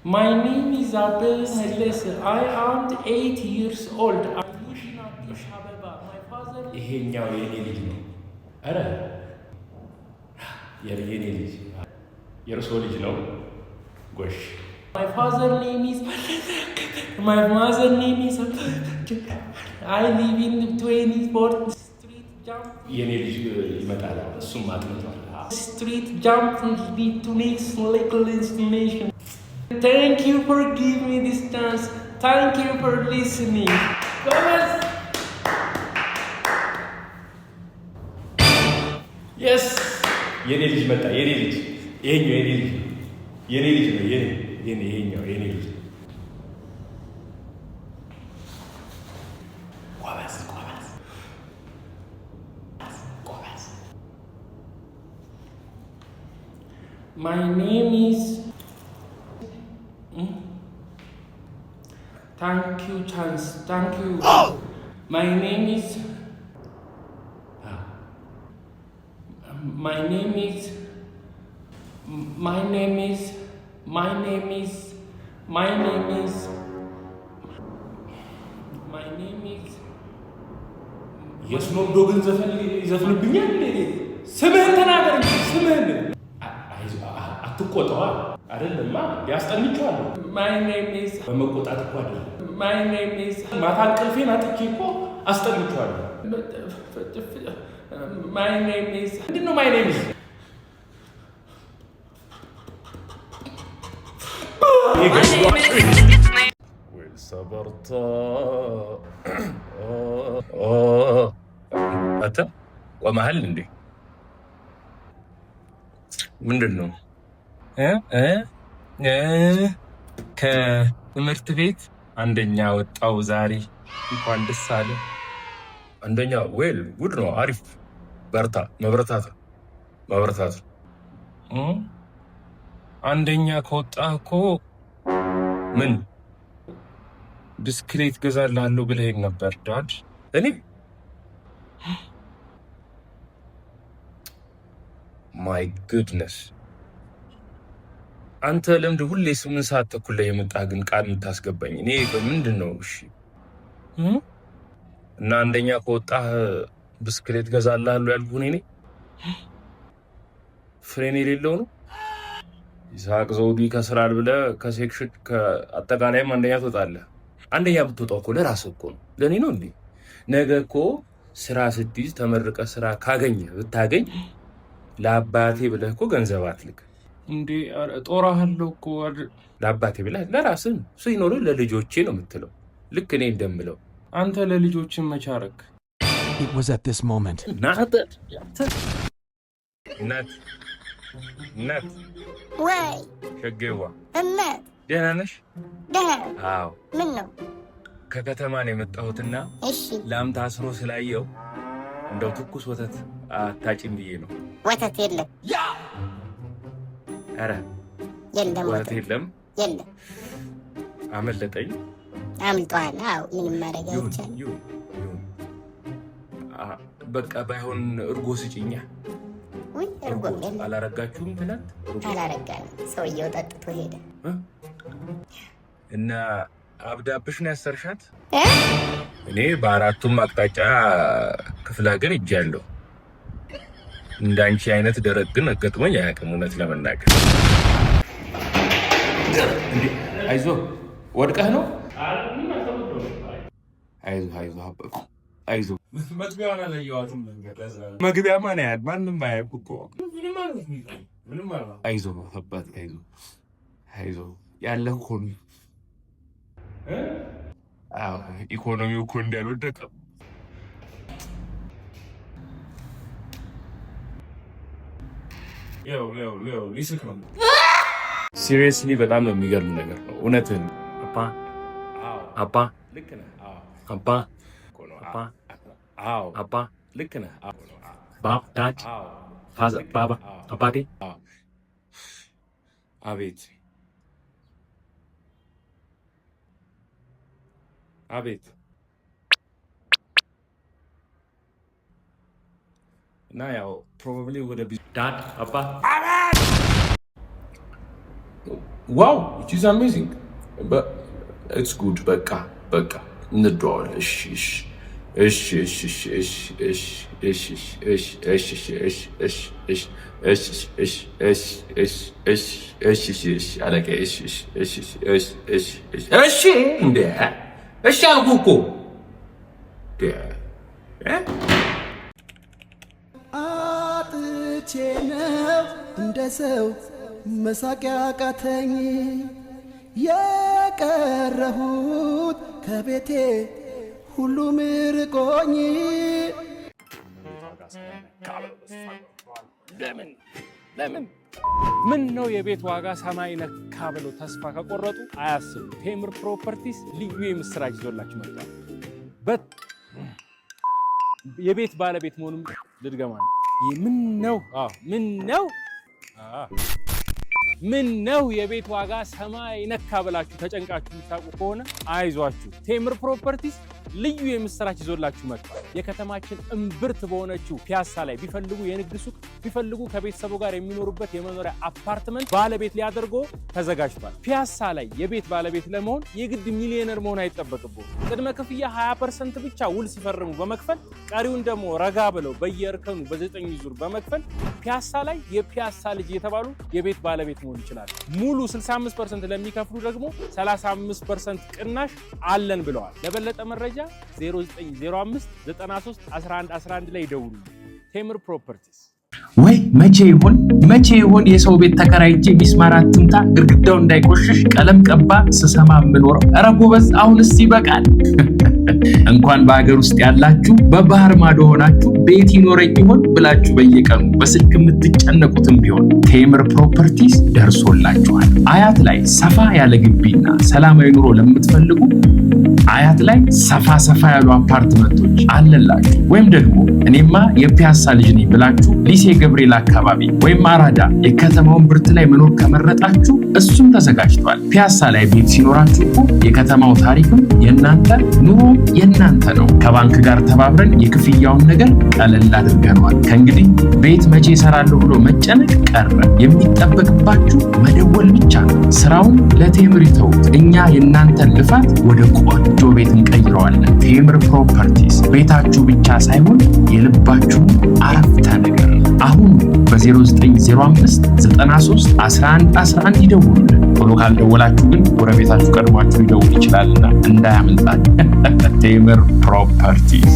My name is Abel Melese. I am 8 years old. I live in Addis Ababa. My father ይሄኛው የኔ ልጅ ነው። አረ የኔ ልጅ የርሶ ልጅ ነው። ጎሽ My father name is My mother name is I live in the 24th street jump የኔ ልጅ ይመጣል እሱም አጥንቷል Street jump to next legal destination Thank you for giving me this chance. Thank you for listening. Thomas. Yes. የኔ ልጅ መጣ የኔ ልጅ ይሄኛው የኔ ልጅ ነው ይሄኛው የኔ ልጅ ቋባስ My name is Thank you, Chance. Thank you. Oh! My name is. My name is. My name is. My name is. My name is. My name is. የስኖፕ ዶግን ዘፈን ይዘፍንብኛል። ስምህን ተናገር እንጂ ስምህን አትቆጣዋ። አይደለማ ያስጠንቻለሁ። My name is በመቆጣት እኮ አይደለም። My name is ማታ እንቅልፌን አጥቼ እኮ አስጠንቻለሁ። My name is ምንድን ነው my name is ሰበርታ አታ ወመሀል እንዴ ምንድን ነው ከትምህርት ቤት አንደኛ ወጣው ዛሬ እንኳን ደስ አለ። አንደኛ ዌል ጉድ ነው። አሪፍ በርታ። መብረታት አንደኛ ከወጣ እኮ ምን ብስክሌት ገዛላለሁ ብለኸኝ ነበር ዳድ። እኔ ማይ ጉድነስ አንተ ለምንድን ሁሌ 8 ሰዓት ተኩል ላይ የመጣህ ግን ቃል የምታስገባኝ? እኔ በምንድን ነው? እሺ እና አንደኛ ከወጣህ ብስክሌት ገዛላለሁ ያልኩህ እኔ ፍሬን የሌለው ነው። ይስሐቅ ዘውዱ ይከስራል ብለህ ከሴክሽን ከአጠቃላይም አንደኛ ትወጣለህ። አንደኛ ብትወጣው እኮ ለራስህ እኮ ነው፣ ለእኔ ነው እንዴ? ነገ እኮ ስራ ስትይዝ ተመርቀህ ስራ ብታገኝ ለአባቴ ብለህ እኮ ገንዘብ አትልክ እንዴ? ጦራሃለሁ እኮ ለአባቴ ብለህ ለራስህ ሲኖርህ ለልጆቼ ነው የምትለው። ልክ እኔ እንደምለው አንተ ለልጆችን መቻረክ It was at this moment. እናት ወይ ሸጌዋ እናት ደህና ነሽ? ደህና። አዎ። ምን ነው? ከከተማ ነው የመጣሁትና እሺ ላም ታስሮ ስላየው እንደው ትኩስ ወተት አታጭም ብዬ ነው። ወተት የለም። ኧረ የለም ወተት የለም። አመለጠኝ። አምልጧል። አዎ ምንም ማድረግ አይቻልም። በቃ ባይሆን እርጎ ስጭኛ። ወይ እርጎ የለም። አላረጋችሁም? ትናንት አላረጋንም። ሰውየው ጠጥቶ ሄደ እና አብዳብሽ ነው ያሰርሻት? እኔ በአራቱም አቅጣጫ ክፍለ ሀገር ሄጃለሁ። እንዳንቺ አይነት ደረቅ ግን ገጥሞኝ አያውቅም እውነት ለመናገር። አይዞህ ወድቀህ ነው? አይዞህ መግቢያውን አላየኋትም። መግቢያ ማን ያህል ማንም አያውቅ እኮ። አይዞህ አባት አይዞህ ያለህ እኮ ነው። ኢኮኖሚው እኮ እንዳልወደቀም ሊስክ ነው። ሲሪየስሊ በጣም የሚገርም ነገር ነው። እውነትህን አባ ልክ ነህ። ባባ አባቴ አቤት እና ያው ፕሮባብሊ ወደ ዳድ አባ ዋው it is amazing but it's good በቃ እንደዋል እሺ አልኩህ እኮ አጥቼ ነው እንደ ሰው መሳቂያ ቃተኝ የቀረሁት ከቤቴ ሁሉም ርቆኝ ለምን ምን ነው የቤት ዋጋ ሰማይ ነካ ብሎ ተስፋ ከቆረጡ አያስቡ። ቴምር ፕሮፐርቲስ ልዩ የምስራች ይዞላችሁ መጥቷል። የቤት ባለቤት መሆኑን ልድገማ ነው። ምን ነው የቤት ዋጋ ሰማይ ነካ ብላችሁ ተጨንቃችሁ የምታውቁ ከሆነ አይዟችሁ። ቴምር ፕሮፐርቲስ ልዩ የምስራች ይዞላችሁ መጥቷል። የከተማችን እምብርት በሆነችው ፒያሳ ላይ ቢፈልጉ የንግድ ሱቅ ቢፈልጉ ከቤተሰቡ ጋር የሚኖሩበት የመኖሪያ አፓርትመንት ባለቤት ሊያደርጎ ተዘጋጅቷል። ፒያሳ ላይ የቤት ባለቤት ለመሆን የግድ ሚሊዮነር መሆን አይጠበቅብዎት። ቅድመ ክፍያ 20% ብቻ ውል ሲፈርሙ በመክፈል ቀሪውን ደግሞ ረጋ ብለው በየእርከኑ በ9 ዙር በመክፈል ፒያሳ ላይ የፒያሳ ልጅ የተባሉ የቤት ባለቤት መሆን ይችላል። ሙሉ 65% ለሚከፍሉ ደግሞ 35% ቅናሽ አለን ብለዋል። ለበለጠ መረጃ 0905 93 11 11 ላይ ደውሉ። ቴምር ፕሮፐርቲስ። ወይ መቼ ይሆን የሰው ቤት ተከራይቼ ሚስማር አትምታ ግድግዳው እንዳይቆሽሽ ቀለም ቀባ ስሰማ የምኖረው? ኧረ ጎበዝ አሁንስ ይበቃል። እንኳን በሀገር ውስጥ ያላችሁ በባህር ማዶ ሆናችሁ ቤት ይኖረኝ ይሆን ብላችሁ በየቀኑ በስልክ የምትጨነቁትም ቢሆን ቴምር ፕሮፐርቲስ ደርሶላችኋል። አያት ላይ ሰፋ ያለ ግቢና ሰላማዊ ኑሮ ለምትፈልጉ አያት ላይ ሰፋ ያሉ አፓርትመንቶች አለላችሁ። ወይም ደግሞ እኔማ የፒያሳ ልጅ ነኝ ብላችሁ ሊሴ ገብርኤል አካባቢ ወይም አራዳ የከተማውን ብርት ላይ መኖር ከመረጣችሁ እሱም ተዘጋጅቷል። ፒያሳ ላይ ቤት ሲኖራችሁ እኮ የከተማው ታሪክም የእናንተ ኑሮ የእናንተ ነው። ከባንክ ጋር ተባብረን የክፍያውን ነገር ቀለል አድርገነዋል። ከእንግዲህ ቤት መቼ እሰራለሁ ብሎ መጨነቅ ቀረ። የሚጠበቅባችሁ መደወል ብቻ ነው። ስራውን ለቴምር ይተውት። እኛ የእናንተን ልፋት ወደ ቆንጆ ቤት እንቀይረዋለን። ቴምር ፕሮፐርቲስ ቤታችሁ ብቻ ሳይሆን የልባችሁ አረፍተ ነገር። አሁን በ0905 93 11 11 ይደውሉልን። ቶሎ ካልደወላችሁ ግን ጎረቤታችሁ ቀድሟችሁ ሊደውል ይችላልና እንዳያመልጣችሁ። ቴምር ፕሮፐርቲስ